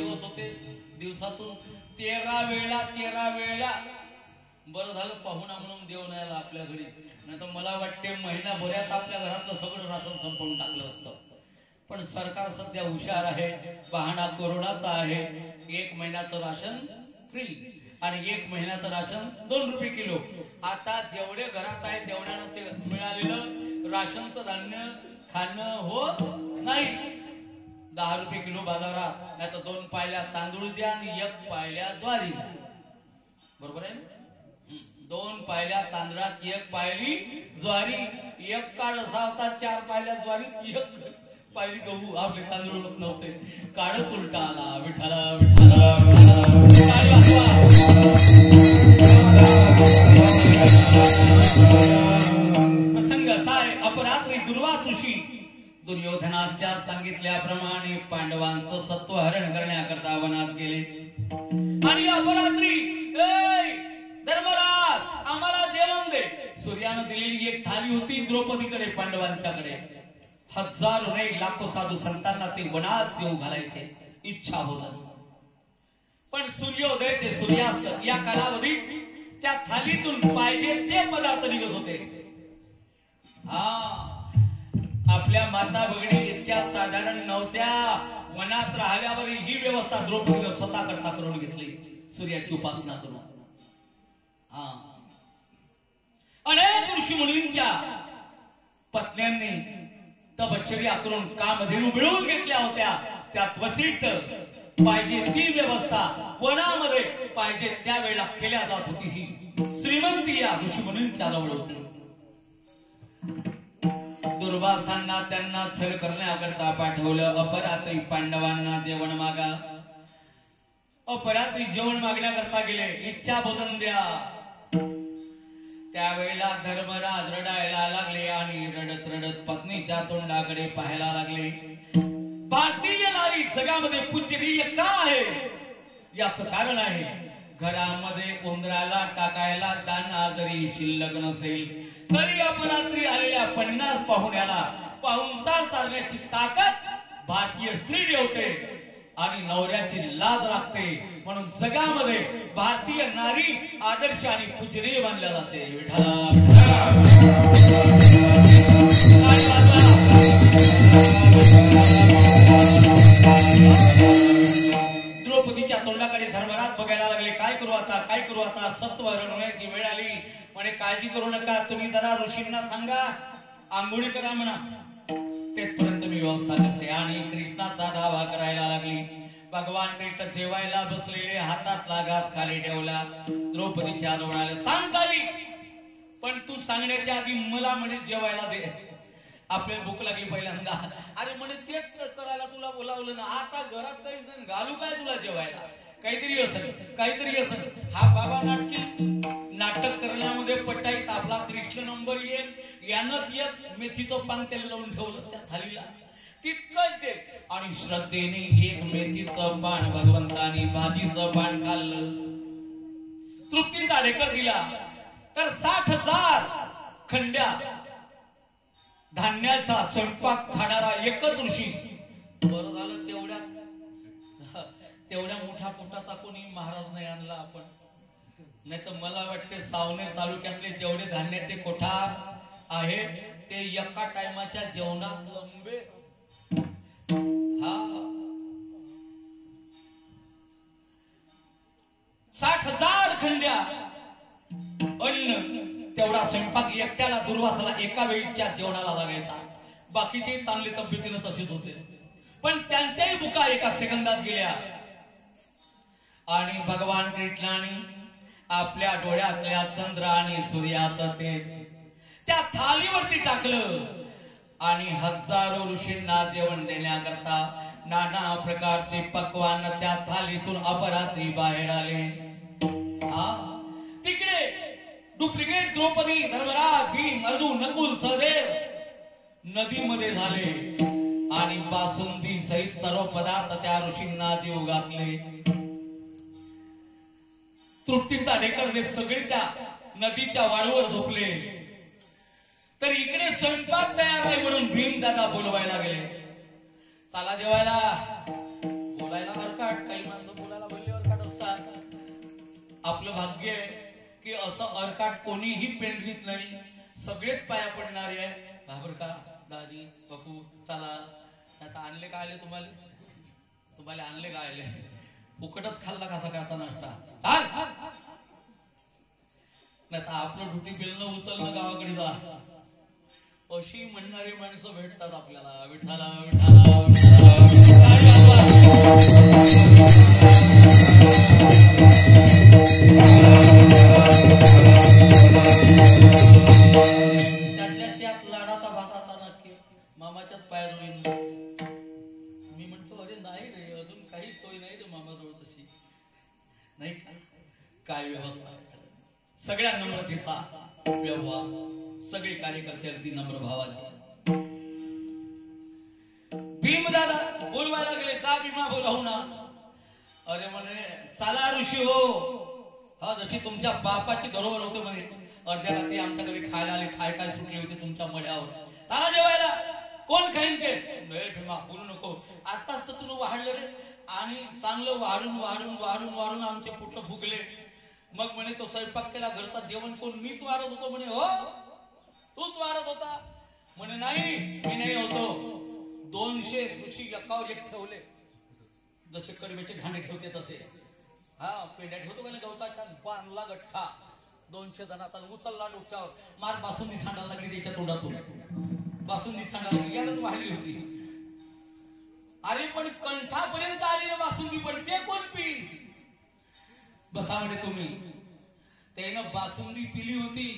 जेवत होते दिवसातून 13 वेळा. बरं झालं पाहुणा म्हणून देव नाही आला आपल्या घरी, नाही तर मला वाटते महिनाभरात आपल्या घरातलं सगळं राशन संपवून टाकलं असतं. पण सरकार सध्या हुशार आहे, बहाणा कोरोनाचा आहे. 1 महिन्याचं राशन फ्री आणि 1 महिन्याचं राशन 2 रुपये किलो. आता जेवढे घरात आहे तेवढ्यानं ते मिळालेलं राशनचं धान्य खाणं होत नाही. 10 रुपये किलो बाजारात, नाही तर 2 पायल्या तांदूळ द्या आणि 1 पायल्या ज्वारी द्या. बरोबर आहे ना? 2 पायल्या तांदळात 1 पायली ज्वारी. 1 काळ असा होता 4 पायल्या ज्वारीत 1 पायली गहू. आपले तांदूळ नव्हते, काळच उलटा आला. विठाला विठाला प्रसंग असा आहे. अपरात्री दुर्वासुशी दुर्योधनाच्या सांगितल्याप्रमाणे पांडवांचं सत्व हरण करण्याकरता वनात गेले आणि अपरात्री धर्मराज आम्हाला जेवण दे. सूर्यानं दिलेली एक थाली होती द्रौपदीकडे, पांडवांच्याकडे. हजारो नाही लाखो साधू संतांना ते वनात जेव घालायचे इच्छा होत. पण सूर्योदय ते सूर्यास्त या कालावधीत त्या थालीतून पाहिजे ते पदार्थ निघत होते. आपल्या माता भगिनी इतक्या साधारण नव्हत्या. मनात राहिल्यावर ही व्यवस्था द्रौपदीने स्वतः करता करून घेतली, सूर्याची उपासना करून. अनेक ऋषी मुनींच्या पत्न्यांनी तपश्चर्या करून कामधेनू मिळवून घेतल्या होत्या. त्यात वसिष्ठ पाहिजे ती व्यवस्था वनामध्ये पाहिजे त्या वेळेला केल्या जात होती. ही श्रीमंती या ऋषी मुनींच्या जवळ होती. दुर्वासांना त्यांना छल करण्याकरता पाठवलं. अपरात्री पांडवांना जेवण मागा. अपरात्री जेवण मागण्याकरता गेले. इच्छा भोजन द्या. त्यावेळेला धर्मराज रडायला लागले आणि रडत रडत पत्नीच्या तोंडाकडे पाहायला लागले. भारतीय नारी जगामध्ये पूज्यनीय का आहे याचं कारण आहे, घरामध्ये उंदराला टाकायला दाना जरी शिल्लक नसेल तरी अपरात्री आलेल्या 50 पाहुण्याला पाहुणचार चालण्याची ताकद भारतीय स्त्री ठेवते आणि नवऱ्याची लाज राखते. म्हणून जगामध्ये भारतीय नारी आदर्श आणि पूजनीय मानल्या जाते. द्रौपदीच्या तोंडाकडे धर्मराज बघायला लागले. काय करू आता, काय करू आता. सत्व हरण होण्याची वेळ आली. म्हणे काळजी करू नका, तुम्ही जरा ऋषींना सांगा आंघोळी करा म्हणा, तेथपर्यंत मी व्यवस्था करते. आणि कृष्णाचा दावा करायला लागली. भगवान कृष्ण जेवायला बसलेले, हातातला घास खाली ठेवला. द्रौपदीच्या जवळ आले. सांग ताई, पण तू सांगण्याच्या आधी मला म्हणे जेवायला दे. आपल्याला भूक लागली पहिल्यांदा. अरे म्हणे तेच करायला तुला बोलावलं ना, आता घरात काही जण घालू काय तुला जेवायला. काहीतरी असं. हा बाबा नाटक करण्यामध्ये पटाईत आपला कृष्ण नंबर 1 यानंच एक मेथीचं पान त्याला लावून ठेवलं त्या थालीला. तितकंच ते आणि श्रद्धेने एक मेथीचं पान भगवंतानी भाजीचं पान खाल्लं. तृप्तीचा ढेकर दिला. तर 60,000 खंड्या धान्याचा स्वयंपाक खाणारा एकच ऋषी. बरं झालं तेवढ्या मोठ्या पोटाचा कोणी महाराज नाही आणला आपण, नाही तर मला वाटते सावनेर तालुक्यातले जेवढे धान्याचे कोठार आहेत ते एका टायमाच्या जेवणात लंबे. 60,000 खंड्या अन्न, तेवढा स्वयंपाक एकट्याला दुर्वासाला एका वेळीच्या जेवणाला लागायचा. बाकीचे चांगले तब्येतीनं तसेच होते, पण त्यांच्याही भुका एका सेकंदात गेल्या. आणि भगवान कृष्णाने आपल्या डोळ्यातल्या चंद्र आणि सूर्याचं तेज त्या थालीवरती टाकलं आणि हजारो ऋषींना जेवण देण्याकरता नाना प्रकारचे पक्वान त्या थालीतून अपरात्री बाहेर आले. तिकडे डुप्लिकेट द्रौपदी, धर्मराज, भीम, अर्जुन, नकुल, सहदेव नदीमध्ये झाले आणि बासुंदी सहित सर्व पदार्थ त्या ऋषींना जीव घातले. तृप्तीचा ढेकर देत सगळे त्या नदीच्या वाळूवर झोपले. तर इकडे स्वयंपाक तयार आहे म्हणून भीम दादा बोलवायला गेले. चला जेवायला. बोलायला हरकत काही काही माणसं बोलायला भरली अरकाट असतात. आपलं भाग्य आहे की असं अरकाट कोणीही पेंडवीत नाही, सगळेच पाया पडणारे आहे. घाबर का दादी बकू चला. आता आणले का आले तुम्हाला? तुम्हाला आणले का आले? फुकटच खाल्ला का सकाळचा नाश्ता? नाही तर आपलं ड्युटी बिलनं उचलणं गावाकडे जा अशी म्हणणारी माणसं भेटतात आपल्याला. विठाला विठाला त्यातल्या त्यात लाडाचा भाताचा नक्की मामाच्याच पायाजवळ. मी म्हणतो अरे नाही रे, अजून काही सोय नाही रे मामाजवळ तशी. नाही काय व्यवस्था, सगळ्या नम्रतेचा व्यवहार, सगळे कार्यकर्ते अगदी नम्र भावाचे. भीमदादा बोलवायला गेले, जा भीमा बोलावू ना. अरे म्हणे चला ऋषी हो. हा जशी तुमच्या बापाची बरोबर होते म्हणे. अर्ध्या रात्री आमच्याकडे खायला आले, काय सुटले होते तुमच्या मड्यावर. चला जेवायला. कोण खाईन ते? भीमा बोलू नको, आताच तर तुला वाढलं रे. आणि चांगलं वाढून वाढून वाढून वाढून आमचे पुट फुगले. मग म्हणे तो स्वयंपाक केला, घरचा जेवण कोण? मीच वाढत होतो म्हणे. हो तूच वाढत होता म्हणे. नाही मी नाही होतो. 200 ऋषी एकावर एक ठेवले, जसे कडव्याचे घाणे ठेवते तसे. हा पेंड्या ठेवतो का नाही गवताच्या, बांधला गठ्ठा 200 जणांचा, उचलला डोक्यावर. मार बासुंदी सांडायला लागली त्याच्या तोंडातून. बासुंदी सांडायला लागली, यालाच वाढली होती. अरे पण कंठापर्यंत आली ना बासुंदी, पण ते कोण पिन? बसा म्हणे तुम्ही. त्यानं बासुंदी पिली होती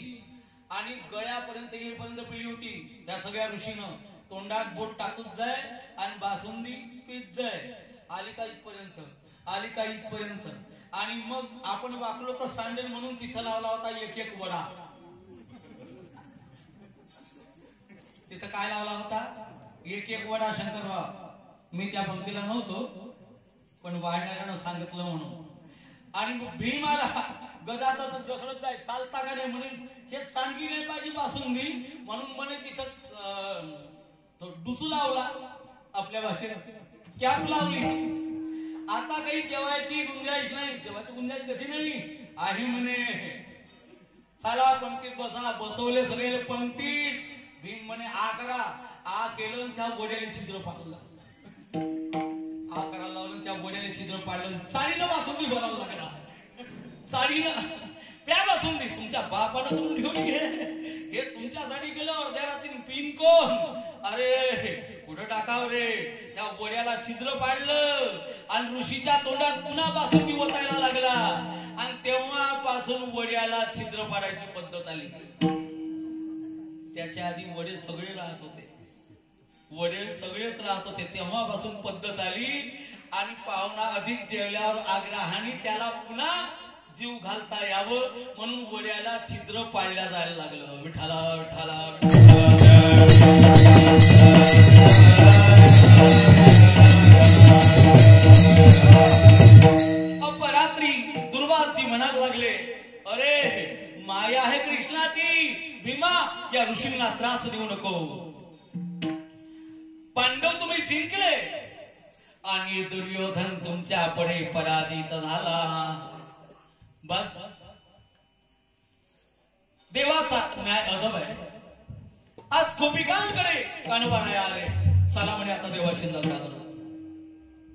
आणि गळ्यापर्यंत येईपर्यंत पिली होती. त्या सगळ्या ऋषीनं तोंडात बोट टाकूच जाय आणि बासुंदी पीत जाय. आली का इथपर्यंत, आली का इथपर्यंत. आणि मग आपण वाकलो तर सांडेल म्हणून तिथं लावला होता एक एक वडा. तिथं काय लावला होता? एक एक वडा. शंकरराव मी त्या पंक्तीला नव्हतो, पण वाढणाऱ्यानं सांगितलं म्हणून. आणि मग भीम आला, गदाचा तर जसळत जाय, चालता का नाही म्हणून हे सांडली नाही पाहिजे बासुंदी म्हणून म्हणे तिथं डुसू लावला. आपल्या भाषेत कॅप लावली. आता काही जेवायची गुंजाईश नाही. जेवायची गुंजाईश कशी नाही आहे म्हणे. चला पंक्तीत बसा. बसवले सगळे पंक्तीत. भीम म्हणे आ करा. आ केलं, त्या गोड्याने छिद्र पाडलं. आ करायला लावलं, त्या गोड्याने छिद्र पाडलं. चाळीनं बासुंदी भरावं लागला. चाळीनं प्या बासुंदी. तुमच्या बापानं तुम्ही घेऊन घे, हे तुमच्यासाठी गेलं. अर्ध्या रात्री पिन कोण? अरे कुठं टाकाव रे. त्या गोड्याला छिद्र पाडलं आणि ऋषीच्या तोंडात पुन्हा बासुंदी ओतायला लागला. आणि तेव्हापासून वड्याला छिद्र पाडायची पद्धत आली. त्याच्या आधी वडे सगळे राहत होते, वडे सगळेच राहत होते. तेव्हापासून पद्धत आली. आणि पाहुणा अधिक जेवल्यावर आग्रहाने त्याला पुन्हा जीव घालता यावं म्हणून वड्याला छिद्र पाडल्या जायला लागलं. विठाला विठाला अपरात्री दुर्वासी म्हणायला लागले, अरे माया आहे कृष्णाची. भीमा या ऋषींना त्रास देऊ नको. पांडव तुम्ही जिंकले आणि दुर्योधन तुमच्या पुढे पराजित झाला. बस देवाचा न्याय अजब आहे. आज गोपिकांकडे कानोबा नाही आले. चला म्हणे आता देवाशी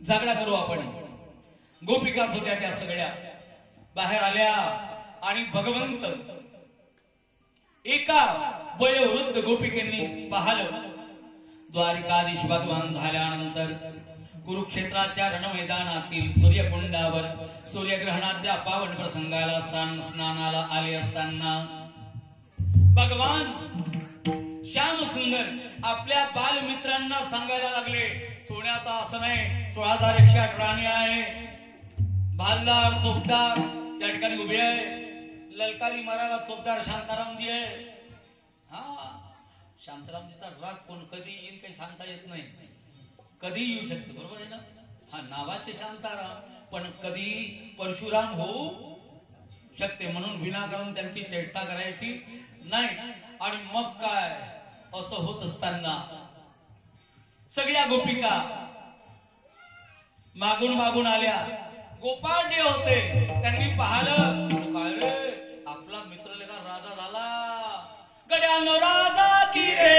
झगडा करू आपण. गोपिका होत्या त्या सगळ्या बाहेर आल्या आणि भगवंत एका वयोवृद्ध गोपिकेंनी पाहिलं. द्वारिकाधीश भगवान झाल्यानंतर कुरुक्षेत्राच्या रणमैदानातील सूर्यकुंडावर सूर्यग्रहणाच्या पावन प्रसंगाला स्नानाला आले असताना भगवान श्याम सुंदर आपल्या बालमित्रांना सांगायला लागले, सोन्याचा असं नाही, 16,108 राणी आहे. भालदार चोपदार त्या ठिकाणी उभे आहे. ललकारी मारायला चोपदार शांतारामजी आहे. हा शांतारामजीचा राग कोण कधी येईल काही सांगता येत नाही. कधी येऊ शकतो, बरोबर आहे ना. हा नावाचे शांताराम, पण कधी परशुराम होऊ शकते. म्हणून विनाकारण त्यांची चेष्टा करायची नाही. आणि मग काय असं होत असताना सगळ्या गोपिका मागून मागून आल्या. गोपाळ जे होते त्यांनी पाहिलं, काय रे आपला मित्र लेखा राजा झाला. गड्यानो राजा की रे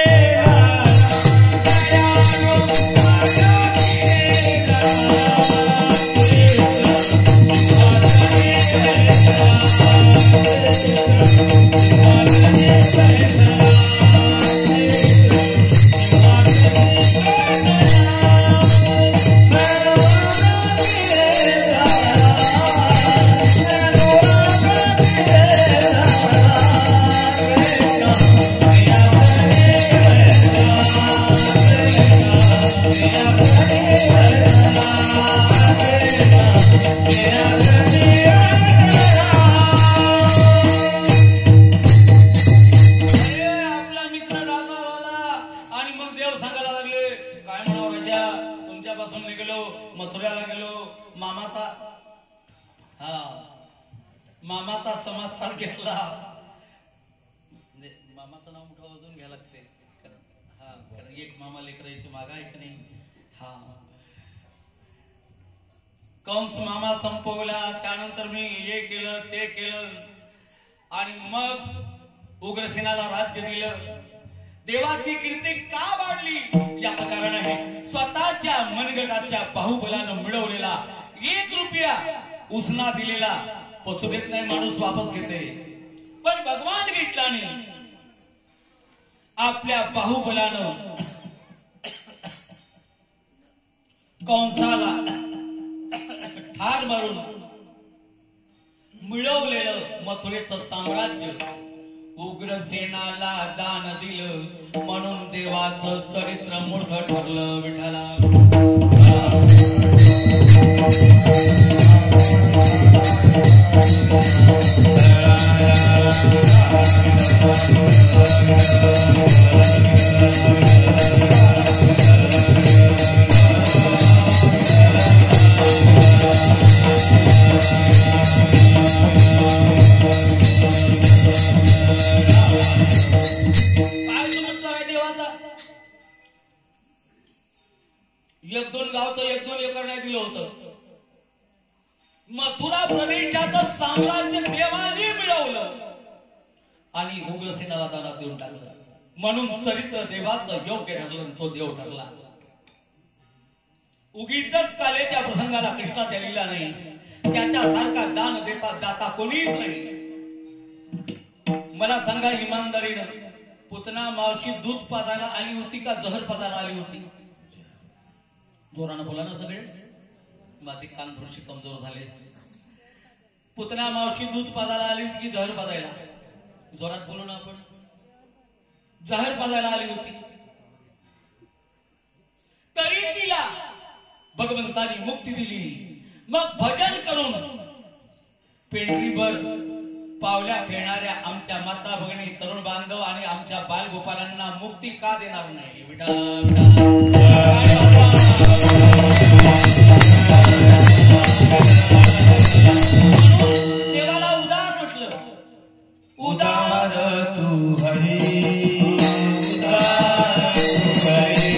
मामाचा समाजकाल घेतला. मामाचं नाव मोठं अजून घ्यायला लागते. कारण एक मामा लेकराची मागा एक नाही. हा कंस मामा संपवला. त्यानंतर मी हे केलं ते केलं आणि मग उग्रसेनाला राज्य दिलं. देवाची कीर्ती का वाढली याचं कारण आहे स्वतःच्या मनगटाच्या बाहुबलानं मिळवलेला 1 रुपया उसना दिलेला पचू देत नाही माणूस, वापस घेते. पण भगवान कृष्णाने आपल्या बाहुबलानं कंसाला ठार मारून मिळवलेलं मथुरेचं साम्राज्य उग्रसेनाला दान दिलं. म्हणून देवाचं चरित्र मोठं ठरलं. विठाला एक दोन गावचं 1-2 एकर नाही दिलं होतं. मथुरा प्रदेशाचं साम्राज्य देवाने मिळवलं आणि उग्रसेनाला दानात देऊन टाकलं. म्हणून चरित्र देवाचं योग्य ठरलं. तो देव ठरला. उगीच कालेच्या प्रसंगाला कृष्णाच्या लीला नाही. त्याच्यासारखा दान देता दाता कोणीच नाही. मला सांगा इमानदारीनं, पुतना मावशी दूध पाजायला आली होती का जहर पाजायला आली होती? जोरानं बोला ना सगळे, माझे कान थोडेसे कमजोर झाले. पुतना मावशी दूध पाजायला आली होती की जहर पाजायला? जोरात बोलू ना आपण. जहर पाजायला आली होती. तरी तिला भगवंतानी मुक्ती दिली. मग भजन करून पेंढरीभर पावल्या खेळणाऱ्या आमच्या माता भगिनी, तरुण बांधव आणि आमच्या बालगोपालांना मुक्ती का देणार नाही? देवाला उदार म्हटलं. उदार तू हरी, उदार तू हरी.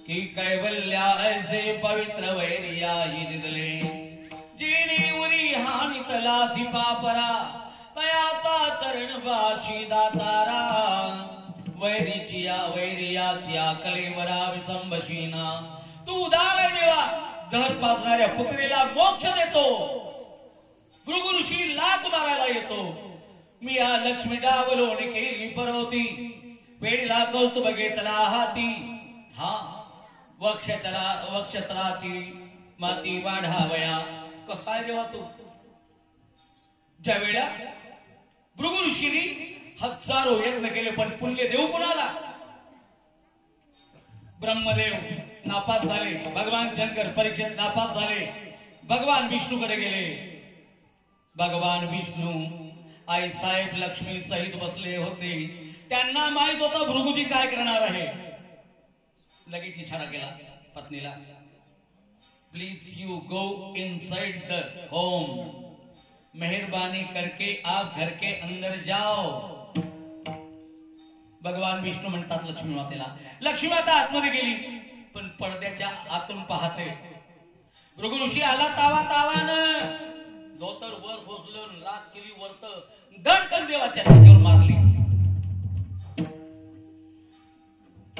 की कैवल्या ऐसे पवित्र वैरिया ही दिदले जिनी उरी हानी तला सिपापरा तयाचा चरण बाशी दातारा वैरियाची कलेवरा विसंबशीना तू दावे देवा जहर पाजणाऱ्या पुत्रीला मोक्ष देतो भृगु ऋषी लात मारायला येतो मी या लक्ष्मी डावलोन केली परवती वेळीला कौस्तुभ घेतला हाती हा वक्षचराची माती वाढावया कसा देवा तू ज्या वेळा भृगु ऋषींनी हजारो यत्न केले पण पुण्य देऊ कोणाला ब्रह्मदेव नापास झाले भगवान शंकर परीक्षेत नापास झाले भगवान विष्णूकडे गेले भगवान विष्णू आई साहेब लक्ष्मी सहित बसले होते त्यांना माहित होतं भृगुजी काय करणार आहे लगेच इशारा केला पत्नीला please you go inside the home मेहरबानी करके आप घर के अंदर जाओ भगवान विष्णू म्हणतात लक्ष्मी मातेला लक्ष्मी माता आतमध्ये गेली पण पडद्याच्या आतून पाहते भृगु ऋषी आला तावानं धोतर वर घोसलं लात केली वरत दणकन देवाच्या छातीवर मारली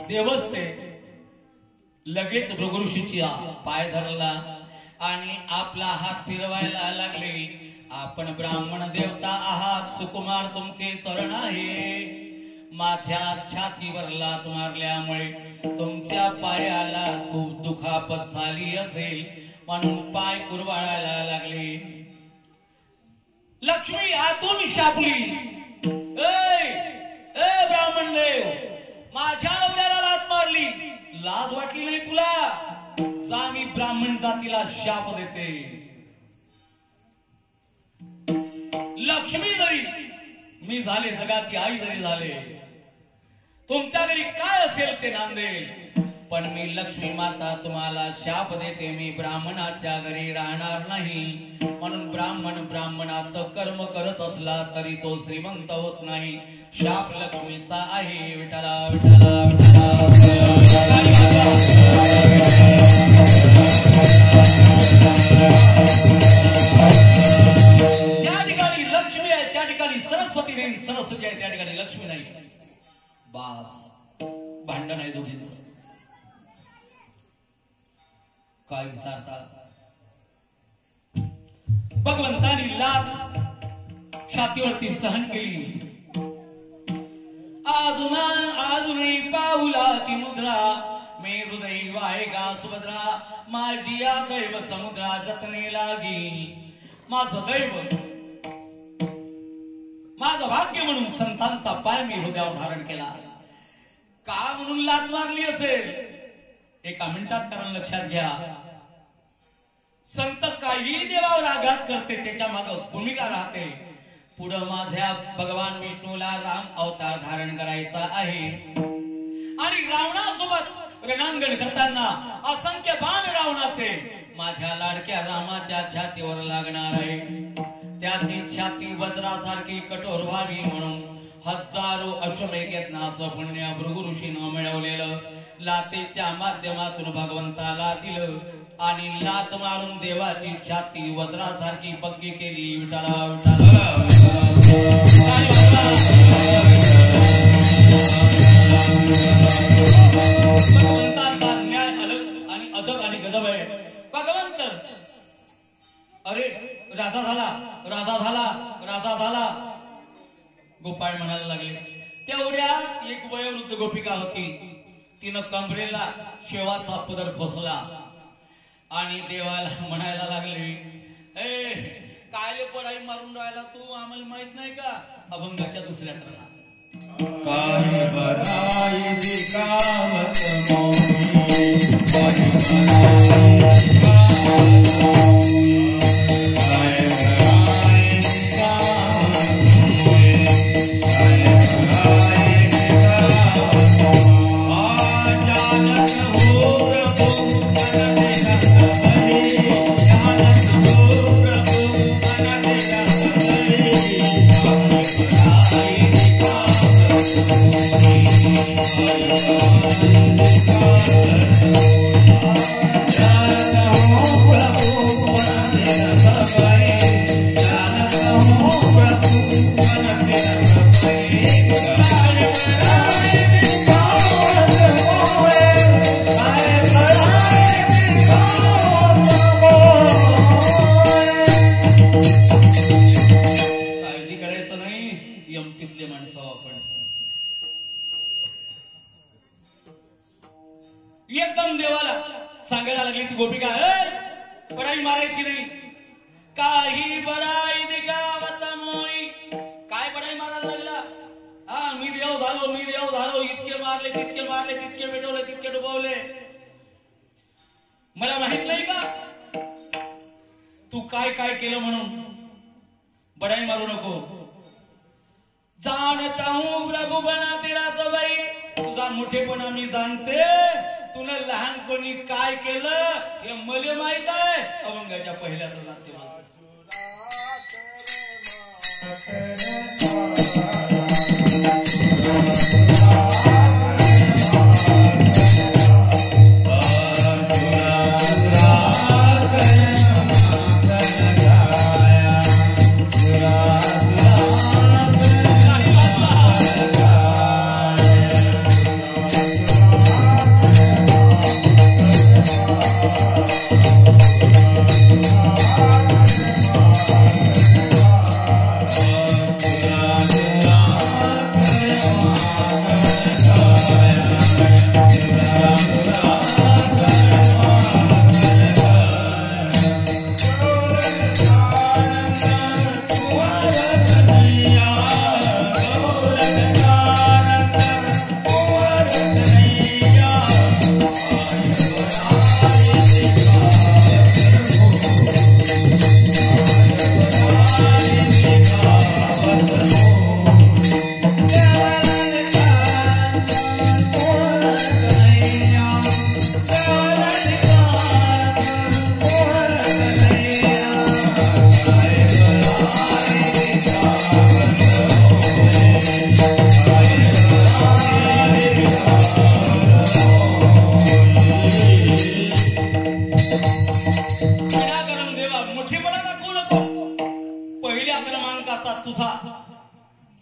देवस्ते लगेच भृगु ऋषीचा पाय धरला आणि आपला हात फिरवायला लागले आपण ब्राह्मण देवता आहात सुकुमार तुमचे चरण आहे माझ्या छातीवर लात मारल्यामुळे तुमच्या पायाला खूप दुखापत झाली असेल म्हणून पाय कुरवाळायला लागले लक्ष्मी आतून शापली ए ब्राह्मण देव माझ्या नवऱ्याला लात मारली लाज वाटली नाही तुला जा मी ब्राह्मण जातीला शाप देते लक्ष्मी जरी मी झाले जगाची आई जरी झाले तुमच्या घरी काय असेल ते नांदेल पण मी लक्ष्मी माता तुम्हाला शाप देते मी ब्राह्मणाच्या घरी राहणार नाही म्हणून ब्राह्मणाचं कर्म करत असला तरी तो श्रीमंत होत नाही शाप लक्ष्मीचा आहे विठ्ठला विठ्ठला ज्या ठिकाणी लक्ष्मी आहे त्या ठिकाणी सरस्वती नाही सरस्वती आहे त्या ठिकाणी लक्ष्मी नाही बास भांडण आहे दोघींचं काय विचारता भगवंतानी लात छातीवरती सहन केली अजूनही पाऊलाची मुद्रा मे हृदय वाहेगा सुभद्रा माझी या दैव समुद्रा जतने लागी माझं दैव माझं भाग्य म्हणून संतांचा पाय मी हृदयावर धारण केला का म्हणून लात मारली असेल एका मिनिटात कारण लक्षात घ्या संत काही देवावर आघात करते त्याच्या मागे भूमिका राहते पुढं माझ्या भगवान विष्णूला राम अवतार धारण करायचा आहे आणि रावणासोबत रणांगण करताना असंख्य बाण रावणाचे माझ्या लाडक्या रामाच्या छातीवर लागणार आहे त्याची छाती वज्रासारखी कठोर व्हावी म्हणून हजारो अश्वमेध यत्नाचं पुण्य भृगु ऋषीनं मिळवलेलं लातेच्या माध्यमातून भगवंताला दिलं आणि लात मारून देवाची छाती वज्रासारखी पक्की केली विठ्ठला भगवंताचा न्याय अलग आणि अजब आणि गजब आहे भगवंत अरे राजा झाला राजा झाला राजा झाला गोपाळ म्हणायला लागले तेवढ्यात एक वयोवृद्ध गोपिका होती तिनं कमरेला शेवाचा पदर खोसला आणि देवाला म्हणायला लागले ए काय पडाई मारून राहिला तू आम्हाला माहित नाही का अभंगाच्या दुसऱ्या क्रमात काय बराई दिखावत Thank you. एकदम देवाला सांगायला लागली ती गोपिका, बडाई मारायची नाही, काही बडाई दिखावत मोई. काय बडाई मारायला लागला? हा, मी देव झालो, मी देव झालो, इतके मारले तितके मारले, तितके पेटवले तितके डुबवले. मला माहित नाही का तू काय काय केलं म्हणून? बडाई मारू नको. जानता हूं रघुबना तेरा सवई, तुझा मोठेपणा मी जाणते. तुला लहानपणी काय केलं हे मला माहित आहे. अभंगाच्या पहिल्या तलाचे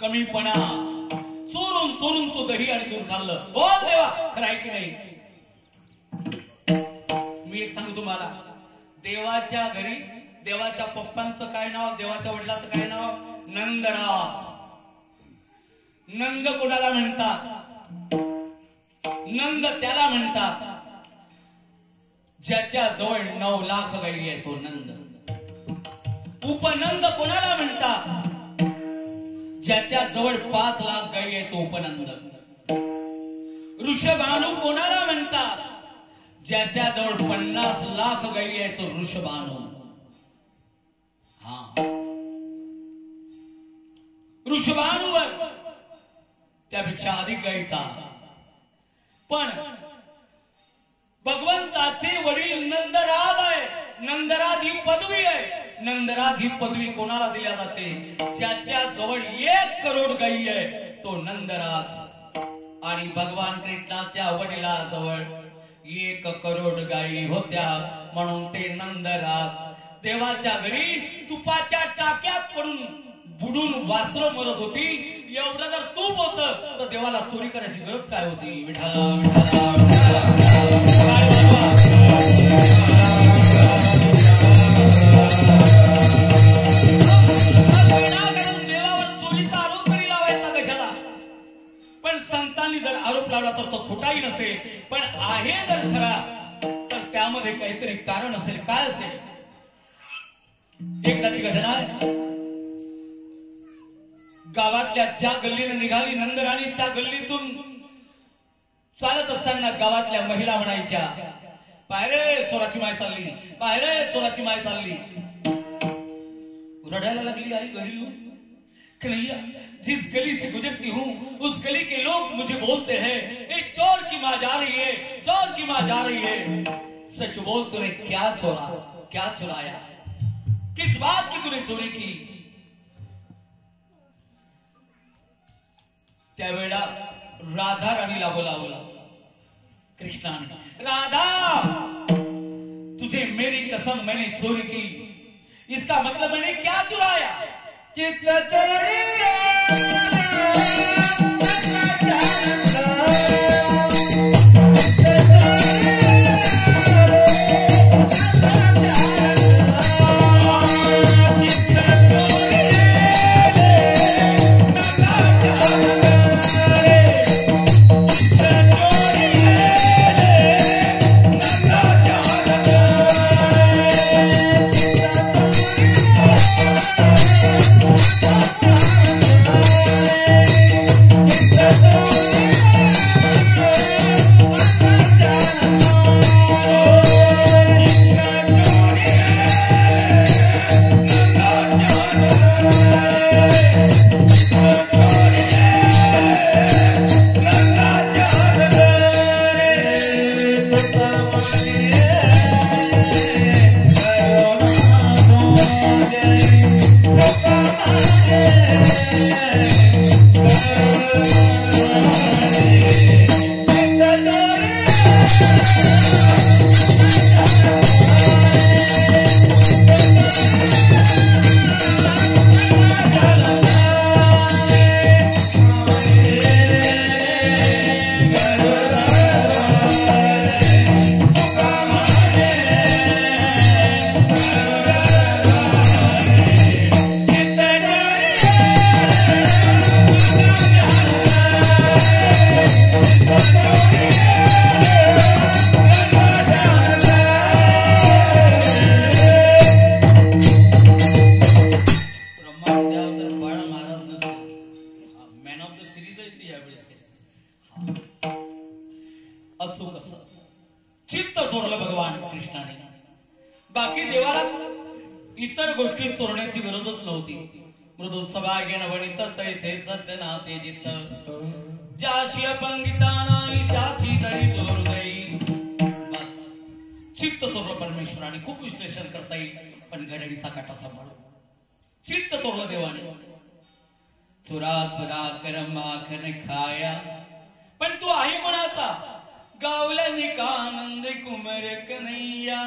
कमीपणा चोरून चोरून तो दही आणि दूध खाल्लं. बोल देवा, खरं आहे की नाही? मी एक सांगू तुम्हाला, देवाच्या घरी देवाच्या पप्पांचं काय नाव, देवाच्या वडिलांचं काय नाव? नंदराज. नंद कोणाला म्हणतात? नंद त्याला म्हणतात ज्याच्या जवळ 9 लाख गायी आहे, तो नंद. उपनंद कोणाला म्हणतात? ज्याच्या जवळ 5 लाख गायी आहे, तो उपनंद. ऋषभानू कोणाला म्हणतात? ज्याच्या जवळ 50 लाख गायी आहे, तो ऋषभानू. हा, ऋषभानूवर त्यापेक्षा अधिक गायीचा. पण भगवंताचे वडील नंदराज आहे. नंदराज ही पदवी आहे. नंदराज ही पदवी कोणाला दिल्या जाते? ज्याच्या जवळ 1 करोड गायी आहे, तो नंदराज. आणि भगवान कृष्णाच्या वडिलाजवळ 1 करोड गायी होत्या, म्हणून ते नंदराज. देवाच्या घरी तुपाच्या टाक्यात पडून बुडून वासरं मरत होती. एवढं जर तूप होतं तर देवाला चोरी करायची गरज काय होती? विठाला देवावर चोरीचा आरोप तरी लावायचा कशाला? पण संतांनी जर आरोप लावला तर तो खोटाही नसेल, पण आहे जर खरा तर त्यामध्ये काहीतरी कारण असेल. काय असेल? एकदाची घटना आहे. गावातल्या ज्या गल्लीने निघाली नंदराणी, त्या गल्लीतून चालत असताना गावातल्या महिला म्हणायच्या, पायरे चोराची माय चालली, पायरे चोराची माय चालली. रडायला लागली आई गली. कन्हैया, जिस गली से गुजरती हूँ उस गली के लोग मुझे बोलते हैं, एक चोर की माँ जा रही है, चोर की माँ जा रही है. सच बोल, तूने क्या चोरा, क्या चुराया? किस बात की तूने चोरी की? त्यावेळेला राधा राणीला बोलावलं. कृष्णाने, राधा तुझे मेरी कसम मैंने चोरी की, इसका मतलब मैंने क्या चुराया? चित्त चोरी चित्त चोरलं भगवान कृष्णाने. बाकी देवाला इतर गोष्टी चोरण्याची गरजच नव्हती. मृदू सभा घेणं वणित तैसे सत्यनाचे जित्त, ज्याशी अपंगिता नाही त्याची तरी चोर गई. बस चित्त चोरलं परमेश्वराने. खूप विश्लेषण करता येईल पण घडणीचा काटा सांभाळून चित्त चोरलं देवाने. चुरा चुरा कर माखन खाया, पण तू आहे कोणाचा? गावल्याने कानंद कुमर कन्हैया,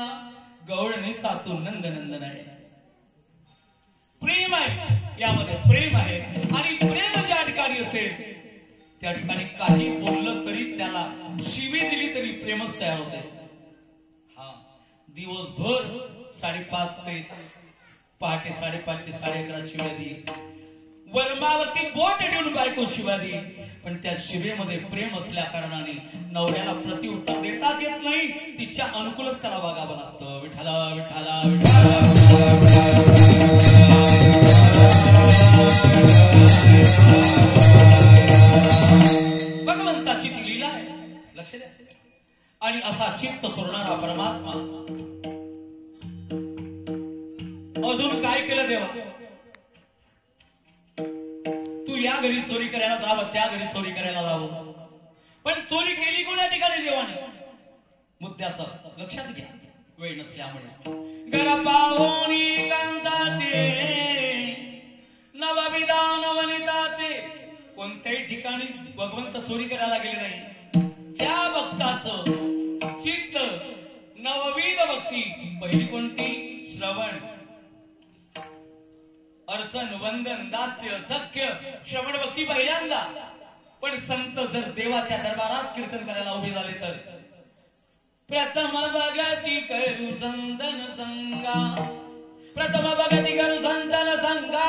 गौळने सातू नंद नंदन आहे. प्रेम आहे यामध्ये, प्रेम आहे. आणि प्रेम ज्या ठिकाणी असेल त्या ठिकाणी काही बोललं तरी त्याला शिवी दिली तरी प्रेमच तयार होते. हा दिवसभर 5:30 ते पहाटे 5:30 ते 11:30 शिव्या दी. वर्मावरती बोट ठेवून बायको शिव्या दी. पण त्या शिवेमध्ये प्रेम असल्या कारणाने नवऱ्याला प्रत्युत्तर देताच येत नाही. तिच्या अनुकूलच त्याला वागावं लागतं. विठाला विठाला भगवंताची ती लीला आहे. लक्ष द्या. आणि असा चित्त चोरणारा परमात्मा अजून काय केलं देवा? तू या घरी चोरी करायला जावं, त्या घरी चोरी करायला जावं, पण चोरी केली कोण्या ठिकाणी देवाने? मुद्द्याचं लक्षात घ्या. वेळ नसल्यामुळे गरबावणी कांताचे नवविधान वनिताचे कोणत्याही ठिकाणी भगवंत चोरी करायला गेले नाही. ज्या भक्ताचं चित्त नवविध भक्ती, पहिली कोणती? श्रवण, अर्चन, वंदन, दास्य, सख्य, श्रवण भक्ती पहिल्यांदा. पण संत जर देवाच्या दरबारात कीर्तन करायला उभे झाले तर प्रथम भगती करू संतन संगा, प्रथम भगती करू संतन संगा.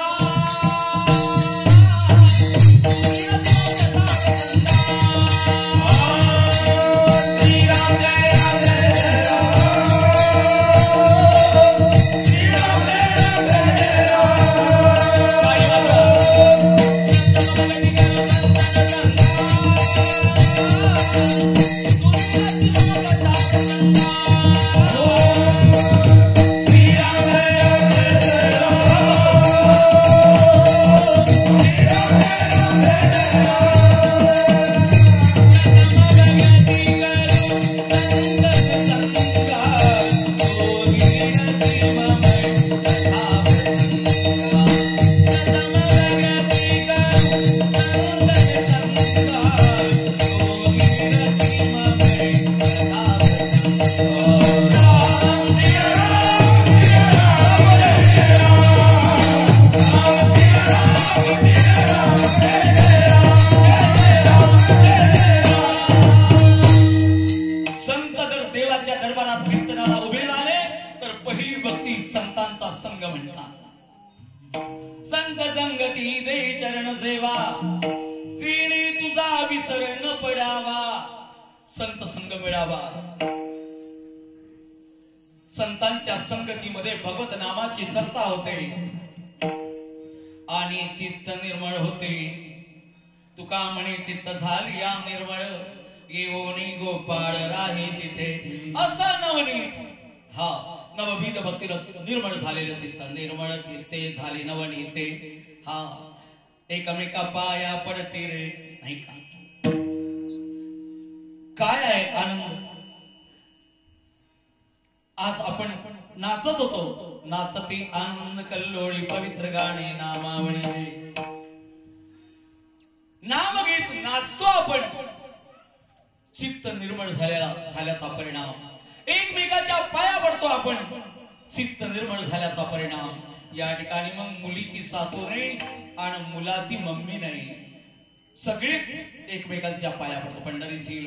देवाच्या दरबारात कीर्तनाला उभे झाले तर पहिली भक्ती संतांचा संग म्हणतात. संत संगती दे चरण सेवा श्रीणी तुझा विसर न पडावा. संत संग मिळावा. संतांच्या संगतीमध्ये भगवत नामाची चर्चा होते आणि चित्त निर्मळ होते. तुका म्हणे चित्त झाली या निर्मळ येऊनी गोपाळ राही तिथे. असं नवनीत हा नवविध भक्ती निर्मळ झालेलं चित्त निर्मळ चित्ते झाली नवनीते. हा एकमेका पाया पडते रे नाही का. काय आहे आनंद. आज आपण नाचत होतो. नाचती आनंद कल्लोळी पवित्र गाणे नामावळी. नाम घेत नाचतो आपण. चित्त निर्मळ झाल्याचा परिणाम. एकमेकाच्या पाया पडतो आपण. चित्त निर्मळ झाल्याचा परिणाम. या ठिकाणी मग मुलीची सासू नाही आणि मुलाची मम्मी नाही. सगळीच एकमेकांच्या पाया पडतो. पंढरीची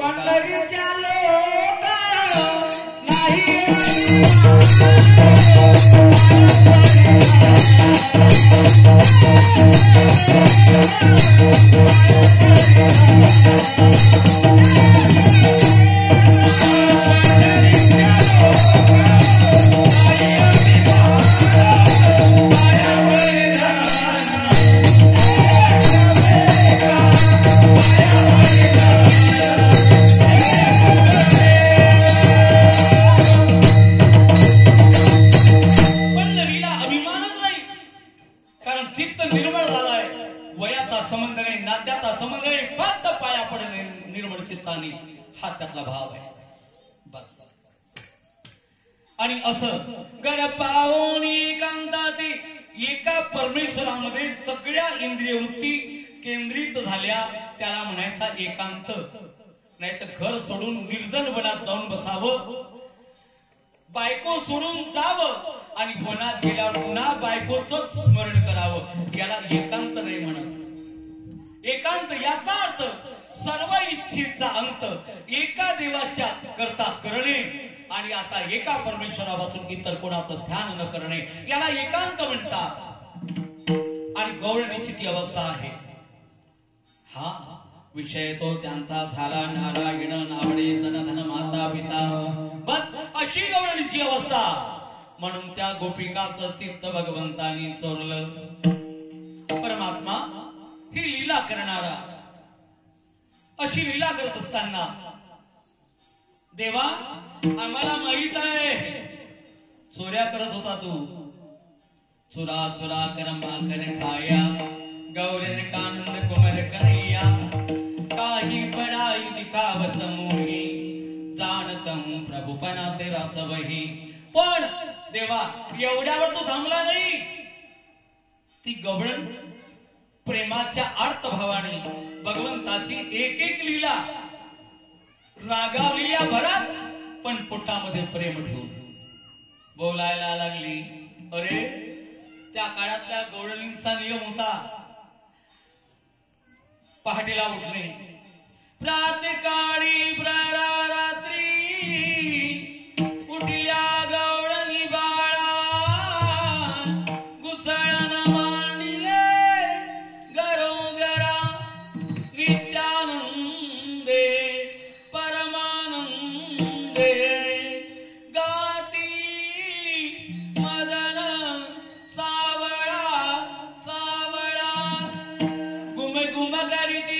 हा त्यातला भाव आहे. बस. आणि असं गड पाहून एकांताची एका परमेश्वरामध्ये सगळ्या इंद्रिय वृत्ती केंद्रित झाल्या त्याला म्हणायचा एकांत. नाही तर घर सोडून निर्जन वनात जाऊन बसावं. बायको सोडून जावं आणि वनात गेल्यावर पुन्हा बायकोच स्मरण करावं. याला एकांत नाही म्हणत. एकांत याचा अर्थ सर्व इच्छेचा अंत एका देवाच्या करता करणे आणि आता एका परमेश्वरापासून इतर कोणाचं ध्यान न करणे याला एकांत म्हणतात. आणि गौरवण्याची ती अवस्था आहे. हा विषय तो त्यांचा झाला नारायण नावडे जनधन माता पिता. बस अशी गौरवण्याची अवस्था. म्हणून त्या गोपिकाचं चित्त भगवंतानी चोरलं. परमात्मा ही लीला करणारा. अशी लीला करत असताना देवा आम्हाला माहीत आहे चोऱ्या करत होता तू. चुरा चुरा करंबा कर खाया गौरन कानंद कुमर कन्हैया. काही बड़ाई दिखावत मोही जानत हूं प्रभुपना तेरा सबही. पण देवा एवढ्यावर तो थांबला नाही. ती गवळण प्रेमाच्या अर्थभावाने भगवंताची एक एक लीला रागावलेल्या भरात पण पोटामध्ये प्रेम ठेवून बोलायला लागली. अरे त्या काळातल्या गवळणींचा नियम होता पहाटेला उठणे. प्रातकाळी रात्री उठल्या गवळणी बाळा घुसळण मांडले घरोघरा नित्यानंदे परमानंदे गाती मदन सावळा सावळा गुम गुम करीती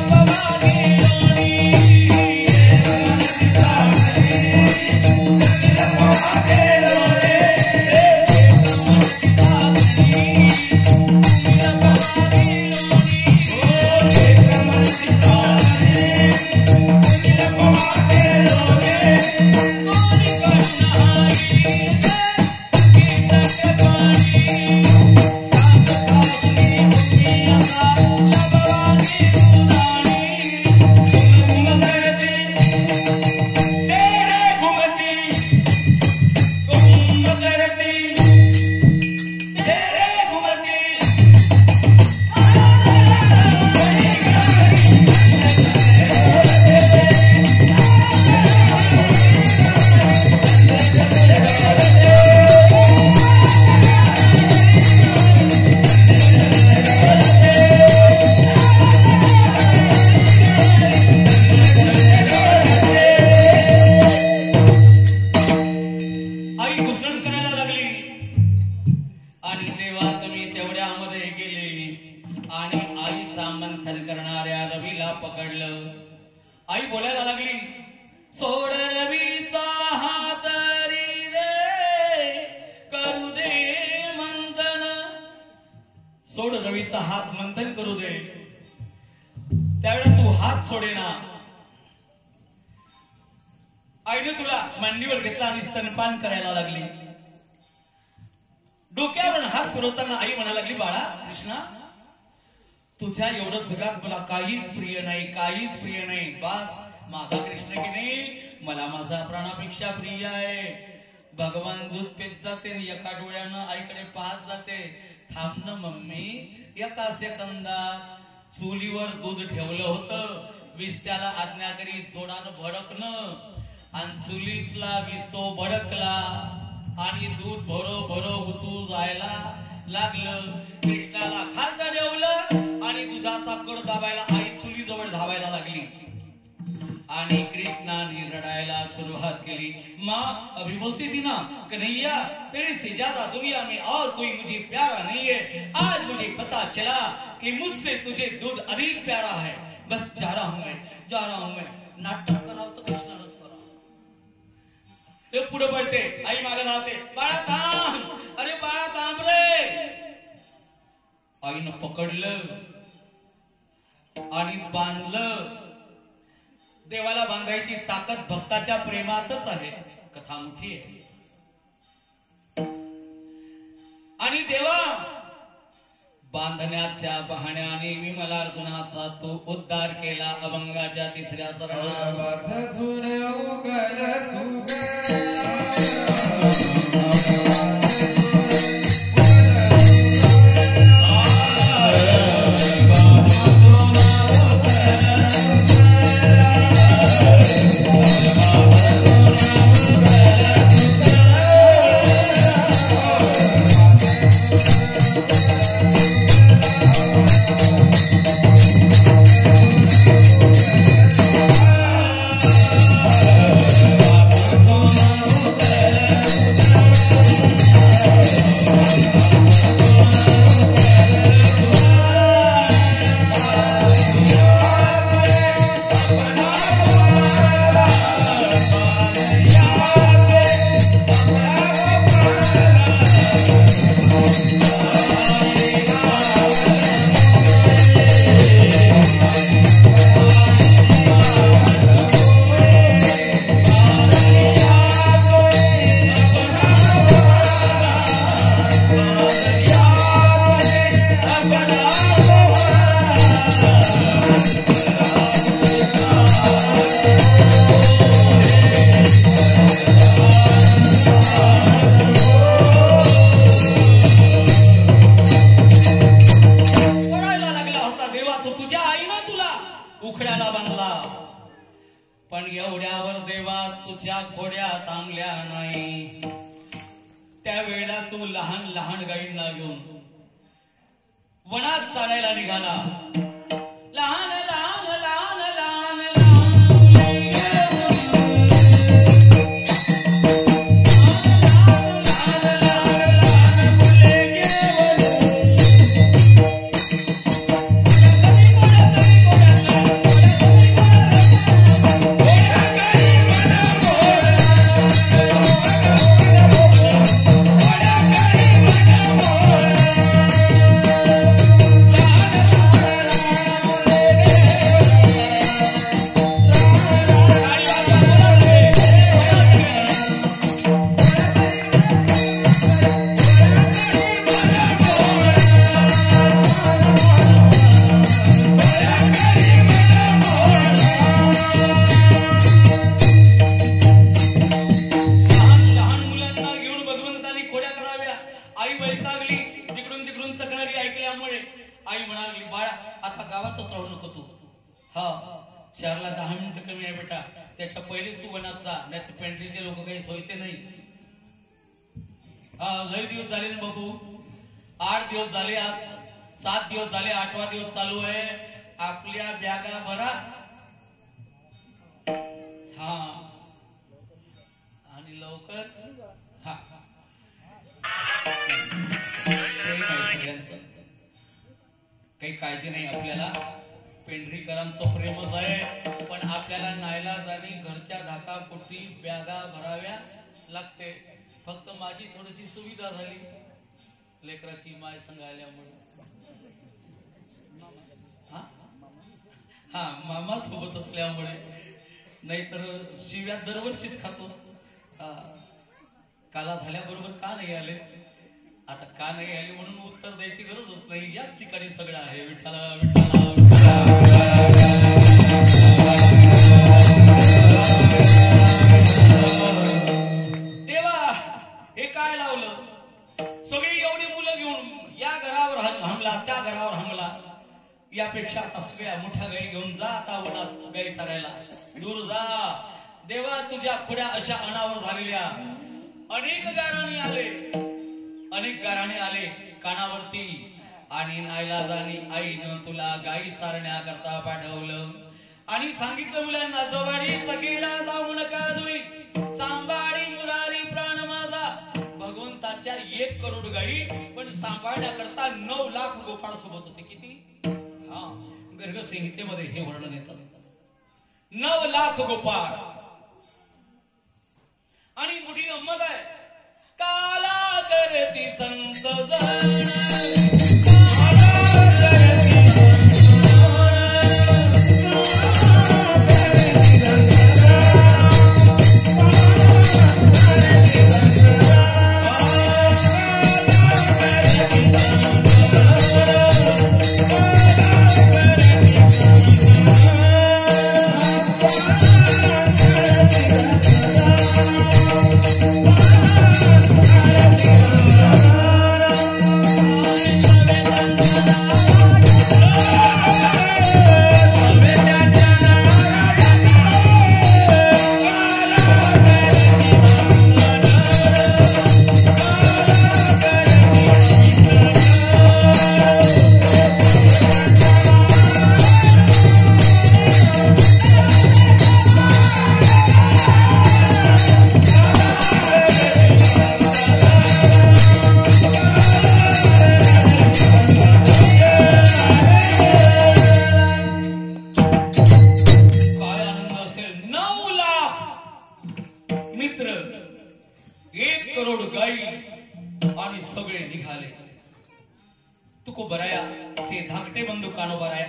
Bye. म्हणणाऱ्या रवीला पकडलं. आई बोलायला लागली, सोड रवीचा हात रे करू दे मंथन. सोड रवीचा हात मंथन करू दे. त्यावेळेला तू हात सोडेना. आईने तुला मांडीवर घेतला आणि स्तनपान करायला लागली. डोक्यावर हात फिरवताना आई म्हणायला लागली, बाळा कृष्णा, तुझ्या एवढं जगात मला काहीच प्रिय नाही, काहीच प्रिय नाही. बास माझा कृष्ण की नाही मला माझा प्राणापेक्षा प्रिय आहे. भगवान दूध पेत जाते एका डोळ्यानं आईकडे पाहत जाते. थांब न मम्मी, एका सेकंदात चुलीवर दूध ठेवलं होतं. विस्त्याला आज्ञा करी जोडानं भडकणं आणि चुलीतला विस्तो भडकला आणि दूध भरो भरो उतू जायला लागलं. कृष्णाला खालचं ठेवलं आणि दुधाचा कड दाबायला आई चुली जवळ धावायला लागली आणि कृष्णाने रडायला सुरुवात केली. माँ अभी बोलती थी ना, कन्हैया तेरे से ज्यादा दुनिया में और कोई मुझे प्यारा नहीं है. आज मुझे पता चला कि मुझसे तुझे दूध अधिक प्यारा है. बस जा रहा हूं मैं, जा रहा हूं मैं. नाटक करावं तर कृष्णानंच करावं. ते पुढे पडते, आई मागे धावते, बाळा थांब, अरे बाळा थांब रे. आईनं पकडलं आणि बांधलं. देवाला बांधायची ताकद भक्ताच्या प्रेमातच आहे. कथा मोठी आहे. आणि देवा बांधण्याच्या बहाण्याने विमलार्जुनाचा तो उद्धार केला. अभंगाच्या 3ऱ्या चरणात लय दिवस झाले ना बाबू, 8 दिवस झाले, आज 7 दिवस झाले, 8वा दिवस चालू आहे. आपल्या बॅगा भरा. हा आणि लवकर. हा काही काळजी नाही आपल्याला. पेंट शिर्डीकरांचं प्रेमच आहे, पण आपल्याला नाईलाजाने घरच्या धाकापुटी बॅगा भराव्या लागते. फक्त माझी थोडीशी सुविधा झाली लेकराची माय संग आल्यामुळे. हा मामा सोबत असल्यामुळे, नाहीतर शिव्या दरवर्षीच खातो. काला झाल्याबरोबर का नाही आले, आता का नाही आले म्हणून उत्तर द्यायची गरजच नाही. याच ठिकाणी सगळं आहे. विठ्ठला विठ्ठला देवा, हे काय लावलं? सगळी एवढी मुलं घेऊन या घरावर हमला, त्या घरावर हमला. यापेक्षा असल्या मोठ्या गाई घेऊन जा आता वनात गाई चरायला. दूर जा देवा. तुझ्या पुढ्या अशा अनावर झालेल्या अनेक गाराणे आले, अनेक गाराणे आले कानावरती, आणि नाईलाजाने आईनं तुला गाई चारण्याकरता पाठवलं आणि सांगितलं मुलांना, जवाडी सगळीला जाऊ नका तुम्ही, सांभाळी मुरारी प्राण माझा. भगवंताच्या 1 करोड गाई, पण सांभाळण्याकरता 9 लाख गोपाळ सोबत होते. किती? गर्ग संहितेमध्ये हे वर्णन येतं. 9 लाख गोपाळ आणि मोठी गंमत आहे. काला करती संत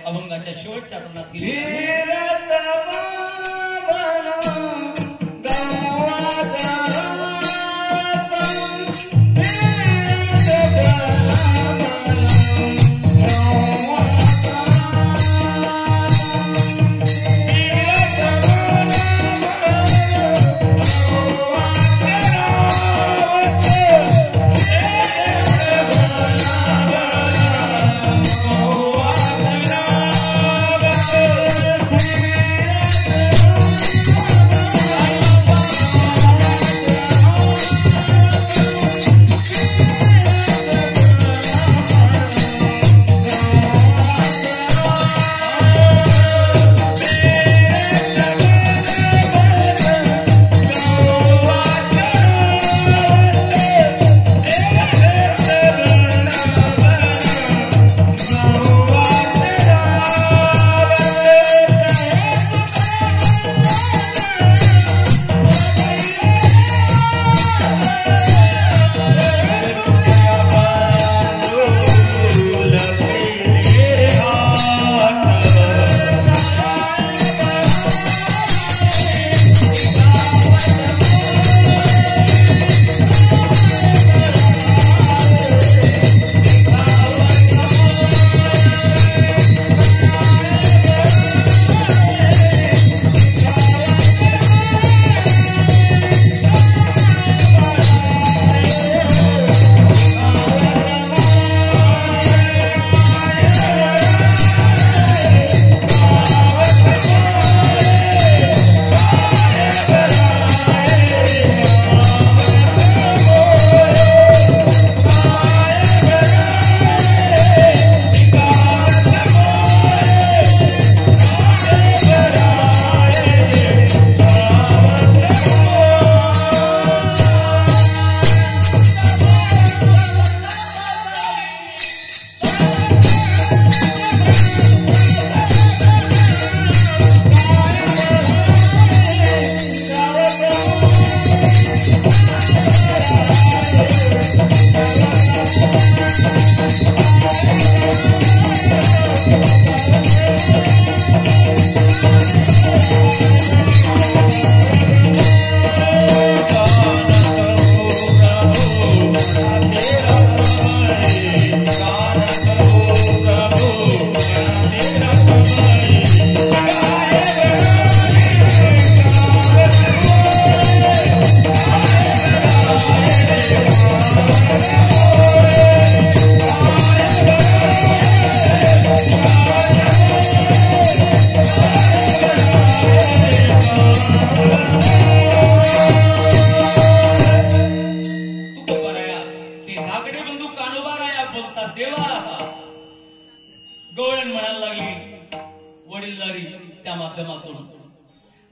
अभंगाच्या शेवटच्या चरणातील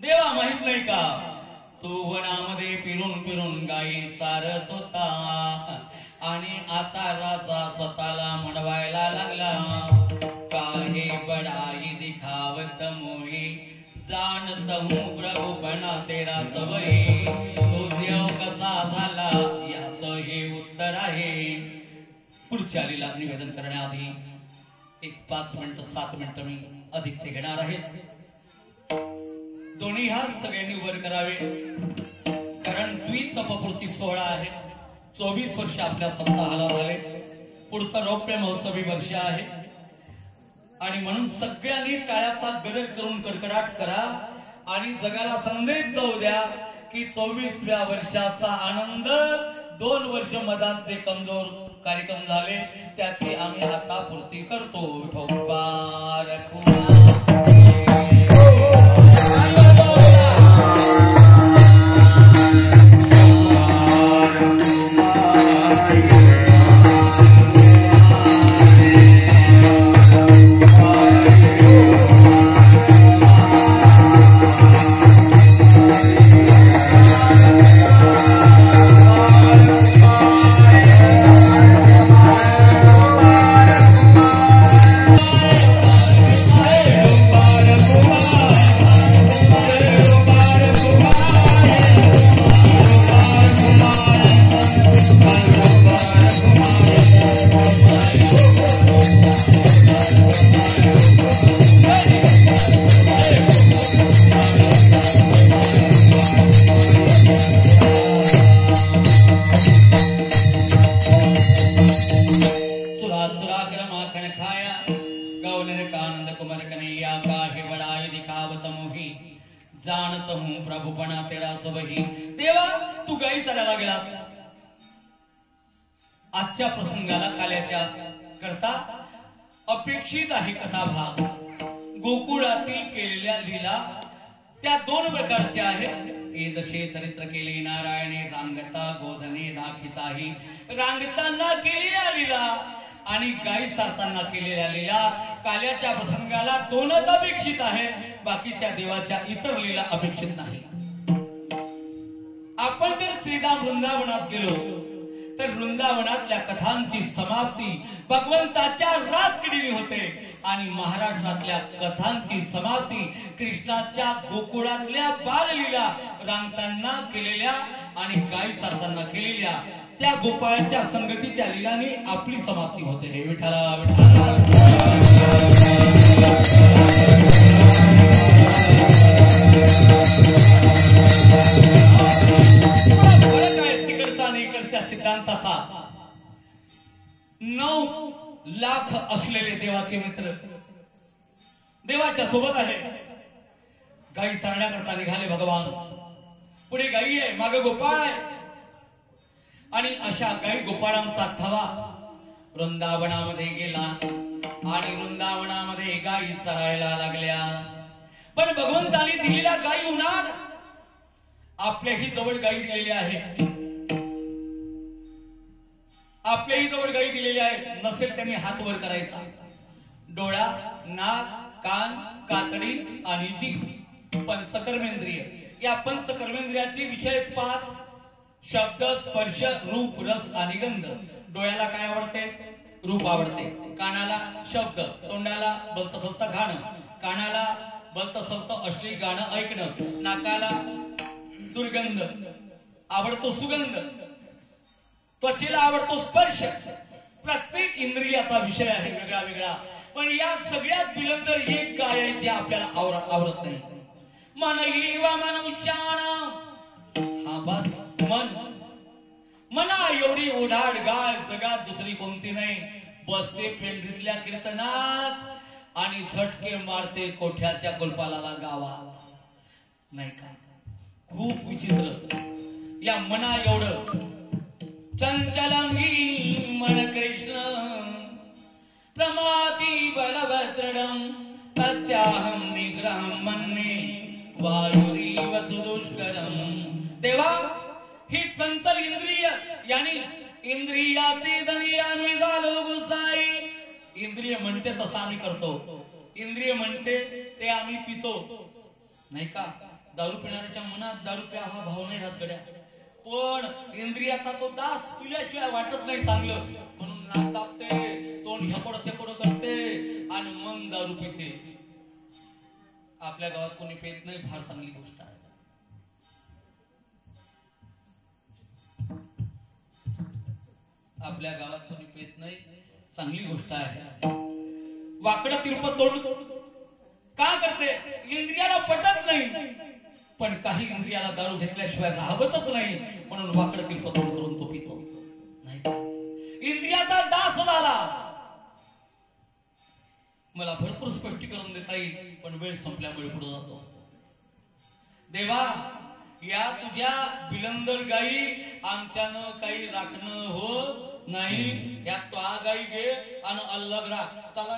देवा माहित नाही का तू वनामध्ये फिरून फिरून गायी चारत होता आणि आता राजा स्वतःला म्हणवायला लागला काहे बडाई दिखावत मोही जानत हूँ प्रभुपणा तेरा सवयी तो देव कसा झाला याचं हे उत्तर आहे। पुढच्या लीला निवेदन करण्याआधी एक 5 मिनिट 7 मिनिट मी अधिकचे घेणार आहे। दोन्ही हात सगळ्यांनी वर करावे कारण द्वितपपूर्ती सोहळा आहे। 24 वर्ष आपल्या सप्ताहाला झाले, पुढचा रौप्य महोत्सवी वर्ष आहे आणि म्हणून सगळ्यांनी टाळ्याचा गजर करून कडकडाट करा आणि जगाला संदेश जाऊ द्या की 24व्या वर्षाचा आनंद 2 वर्ष मधांचे कमजोर कार्यक्रम झाले त्याची आम्ही आता पूर्ती करतो। ठोकबार जानत हूँ प्रभुपणा तेरा सबही। देवा तू गाई चारायला गेलास, आजच्या प्रसंगाला काल्याच्या करता अपेक्षित आहे कथाभाग। गोकुळातील केलेल्या लीला त्या 2 प्रकारच्या आहेत। एदशे चरित्र केले नारायणे रांगता गोधने राखिताही। रांगताना केलेल्या लीला आणि गाई चारताना केलेल्या लीला काल्याच्या प्रसंगाला 2च अपेक्षित आहे, बाकीच्या देवाच्या इतर लीला अपेक्षित नाही। आपण जर श्रीधाम वृंदावनात गेलो तर वृंदावनातल्या कथांची समाप्ती भगवंताच्या रासक्रीडी होते आणि महाराष्ट्रातल्या कथांची समाप्ती कृष्णाच्या गोकुळातल्या बाललीला रांगताना केलेल्या आणि गाई चारताना केलेल्या त्या गोपाळाच्या संगतीच्या लीलाने आपली समाप्ती होते। हे विठ्ठला विठ्ठला तिकडचा आणि इकडच्या सिद्धांताचा 9 लाख असलेले देवाचे मित्र देवाच्या सोबत आहे। गाई चारण्याकरता निघाले भगवान, पुढे गाई आहे मागे गोपाळ आहे आणि अशा गाई गोपाळांचा थवा वृंदावनामध्ये गेला आणि वृंदावनामध्ये गाई चरायला लागल्या। पण भगवंताने दिलेल्या गाई उन्हाळ आपल्याही जवळ गाई दिलेली आहे, आपल्याही जवळ गाई दिलेली आहे। नसेल त्यांनी हात वर करायचा। डोळा, नाक, कान, कातडी आणि जीभ पंचकर्मेंद्रिय, या पंचकर्मेंद्रियाचे विषय 5 शब्द, स्पर्श, रूप, रस आणि गंध। डोळ्याला काय आवडते? रूप आवडते। कानाला शब्द, तोंडाला बलत सलत खाणं, कानाला बलत सलत अश्लील गाणं ऐकणं, नाकाला दुर्गंध आवडतो, सुगंध, त्वचेला आवडतो स्पर्श। प्रत्येक इंद्रियाचा विषय आहे वेगळा वेगळा, पण या सगळ्यात बिलंदर एक गाय आहे जे आपल्याला आवडत नाही। मन येवा मनुष्याना, हा बस मन, मना एवढी ओढाड गाय जगात दुसरी कोणती नाही। बसते पेंढरीतल्या कीर्तनात आणि झटके मारते कोठ्याच्या कुलपाला गावा. नाही का? खूप विचित्र. या मना एवढं चंचलंगी मन कृष्ण प्रमाती बलभद्रम तस्याहं निग्रहं मन्ये वायुरीव सुदुष्करम. देवा, ही चंचल इंद्रिय यानी इंद्रियाचे दरियाने झालो गुसाई. इंद्रिय म्हणते तसं आम्ही करतो, इंद्रिय म्हणते ते आम्ही पितो. नाही का? दारू पिणाऱ्याच्या मनात दारू प्या हा भाव नाही राहत गड्या. पण इंद्रियाचा तो दास पिल्याशिवाय वाटत नाही चांगलं, म्हणून नाक कापते, तोंड ह्याकोड तेकोड करते आणि मग दारू पिते. आपल्या गावात कोणी पेत नाही, फार चांगली गोष्ट आहे. आपल्या गावात कोणी पेत नाही, चांगली गोष्ट आहे. वाकडं तिरपं तोंड का करते? इंद्रियाला पटत नाही. पण काही इंद्रियाला दारू घेतल्याशिवाय राहतच नाही, म्हणून वाकडं तिरपं तोंड करून तो पितो. नाही का? इंद्रियाचा दास झाला. मला भरपूर स्पष्टीकरण देता येईल, पण वेळ संपल्यामुळे पुढे जातो. देवा, या तुझ्या बिलंदर गाई आमच्यानं काही राखणं हो नाही. या तो गाई घे आणि अल्लग राख. चला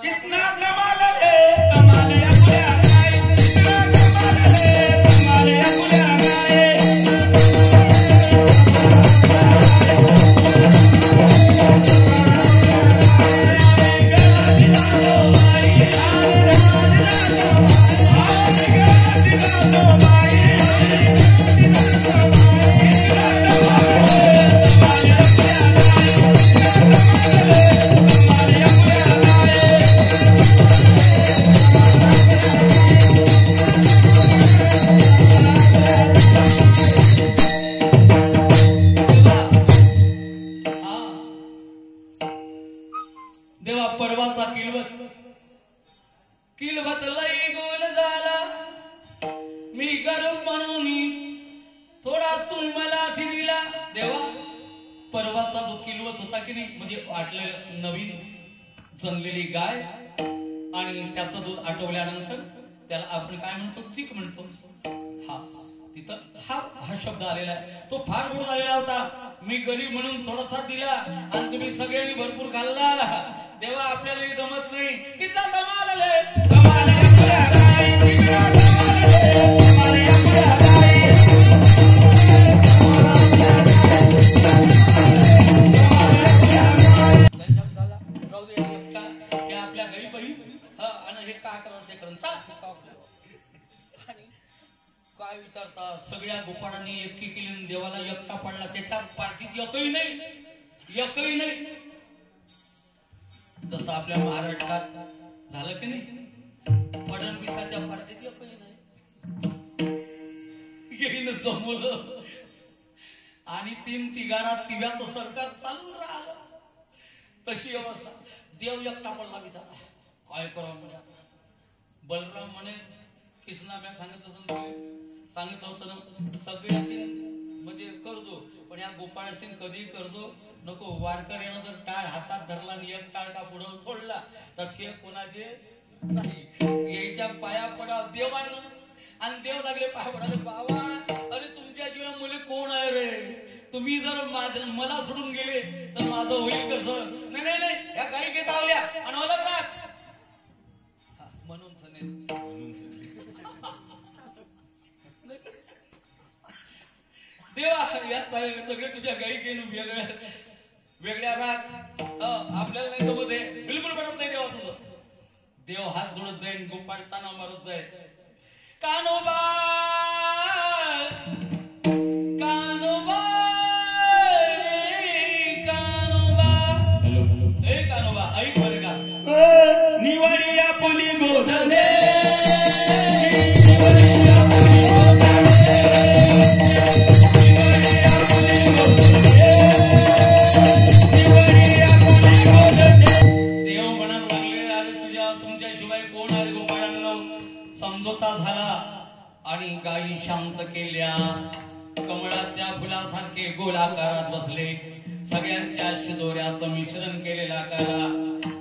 देवा, परवाचा किलवत लई गोल झाला. मी गरुड म्हणून थोडा तुम्ही मला दिला. देवा, परवाचा जो किलवत होता की नाही, म्हणजे वाटलं नवीन जणलेली गाय आणि त्याचं दूध आटवल्यानंतर त्याला आपण काय म्हणतो? चिक म्हणतो. हा, तिथं हा शब्द आलेला आहे. तो फार गोड झालेला होता. मी गरीब म्हणून थोडासा दिला आणि तुम्ही सगळ्यांनी भरपूर खाल्ला. देवा, आपल्याला जमत नाही. किती कमाल आले, कमाल आपल्या घरी पही आणि हे का करायचं ते करून काय विचारता? सगळ्या गोपाळांनी एकटी केली, देवाला एकटा पडला. त्याच्या पार्टीत एकही नाही, एकही नाही. जसं आपल्या महाराष्ट्रात झालं की नाही, फडणवीसाच्या पार्टीत एकही नाही. येईन जमवलं आणि 3 तिघांना तिघाचं सरकार चालून राहिलं. तशी अवस्था. देव एकटा पडला बिचारा. काय करावं म्हणजे? बलराम म्हणे, कृष्णा मी सांगितलं होतं ना, सगळ्याची म्हणजे करजो, पण या गोपाळाशी कधी करजो नको. वारकऱ्यानं जर टाळ हातात धरला आणि एक टाळ का पुढं सोडला तर ते कोणाचे नाही. याच्या पाया पडा देवानं, आणि देव लागले पाया पडाले. बाबा, अरे तुमच्या जीवा मुले कोण आहे रे? तुम्ही जर मला सोडून गेले तर माझं होईल कसं? नाही नाही नाही, या गाई घेत आवल्या आणि अलग राख म्हणून सने देवा, या सगळे तुझ्या गाई घेऊन वेगळ्या राख. आपल्याला नाही जमत आहे, बिलकुल पडत नाही देवा तुझं. देव हात जोडत जाईल, गोपाळ ताना मारत जाईल. कानोबा कानोबा कानोबा, हे कानोबा ऐक बरं का. निवाडी आपली गोधने, देव म्हणायला लागले, अरे तुमच्याशिवाय कोण आहे गोपाळांना? समझोता झाला आणि गायी शांत केल्या. कमळाच्या फुलासारखे गोलाकारात बसले. सगळ्यांच्या शिदोऱ्याचं मिश्रण केलेला करा.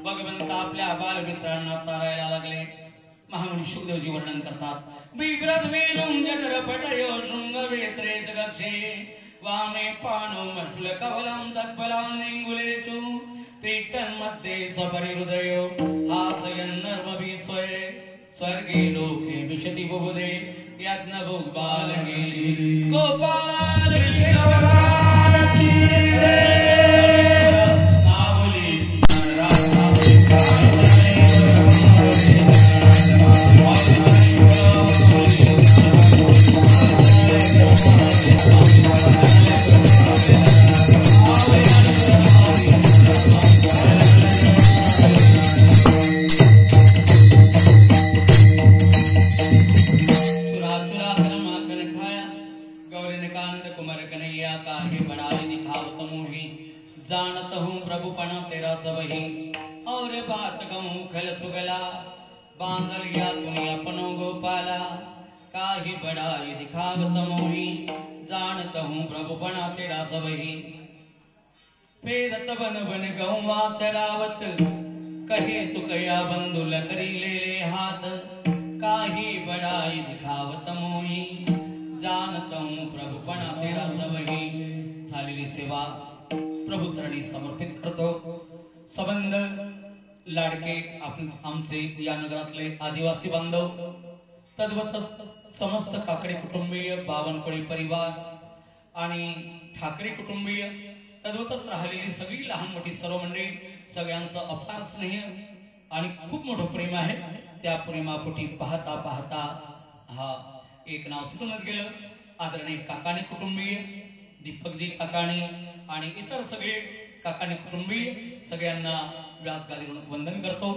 भगवंत आपल्या बालमित्रांना तारायला लागले. महामुनी शुकदेवजी वर्णन करतात. बिभ्रत वेलुम जठर पटयो शृंग वेत्रेत गक्षे वामे पानो मठुल कवलम तत्फलां नेंगुलेचु तीक्तन्मध्ये सपरि हृदयो हासयन् नर्मभिस्वये स्वर्गे लोके विशति बुबुधे यज्ञभोग बाल गेली गोपाल कृष्ण की जय. नावली जानत हूँ प्रभुपन तेरा सबही और बात कहूँ खल सुगला बांध लिया तूने अपनो गोपाला काहि बड़ाई दिखावत मोही जानत हूँ प्रभुपन तेरा सबही फेरत बन बन गौवा चरावत कहे तु कया बंधु लकरी ले हाथ काहि बड़ाई दिखावत मोही जानत हूँ प्रभुपन तेरा सबही. झालेली सेवा प्रभू चरणी समर्पित करतो. संबंध लाडके आमचे या नगरातले आदिवासी बांधव तद्वत समस्त काकडे कुटुंबीय बावनकोळी परिवार आणि ठाकरे कुटुंबीय तद्वतच राहिलेली सगळी लहान मोठी सर्व मंडळी सगळ्यांचं अपार स्नेह आणि खूप मोठं प्रेम आहे. त्या प्रेमापोटी पाहता पाहता हा एक नाव सुटूनच गेलं. आदरणीय काकाणी कुटुंबीय दीपकजी काकाणी आणि इतर सगळे काकाणी कुटुंबीय सगळ्यांना व्यासगादीवरून वंदन करतो.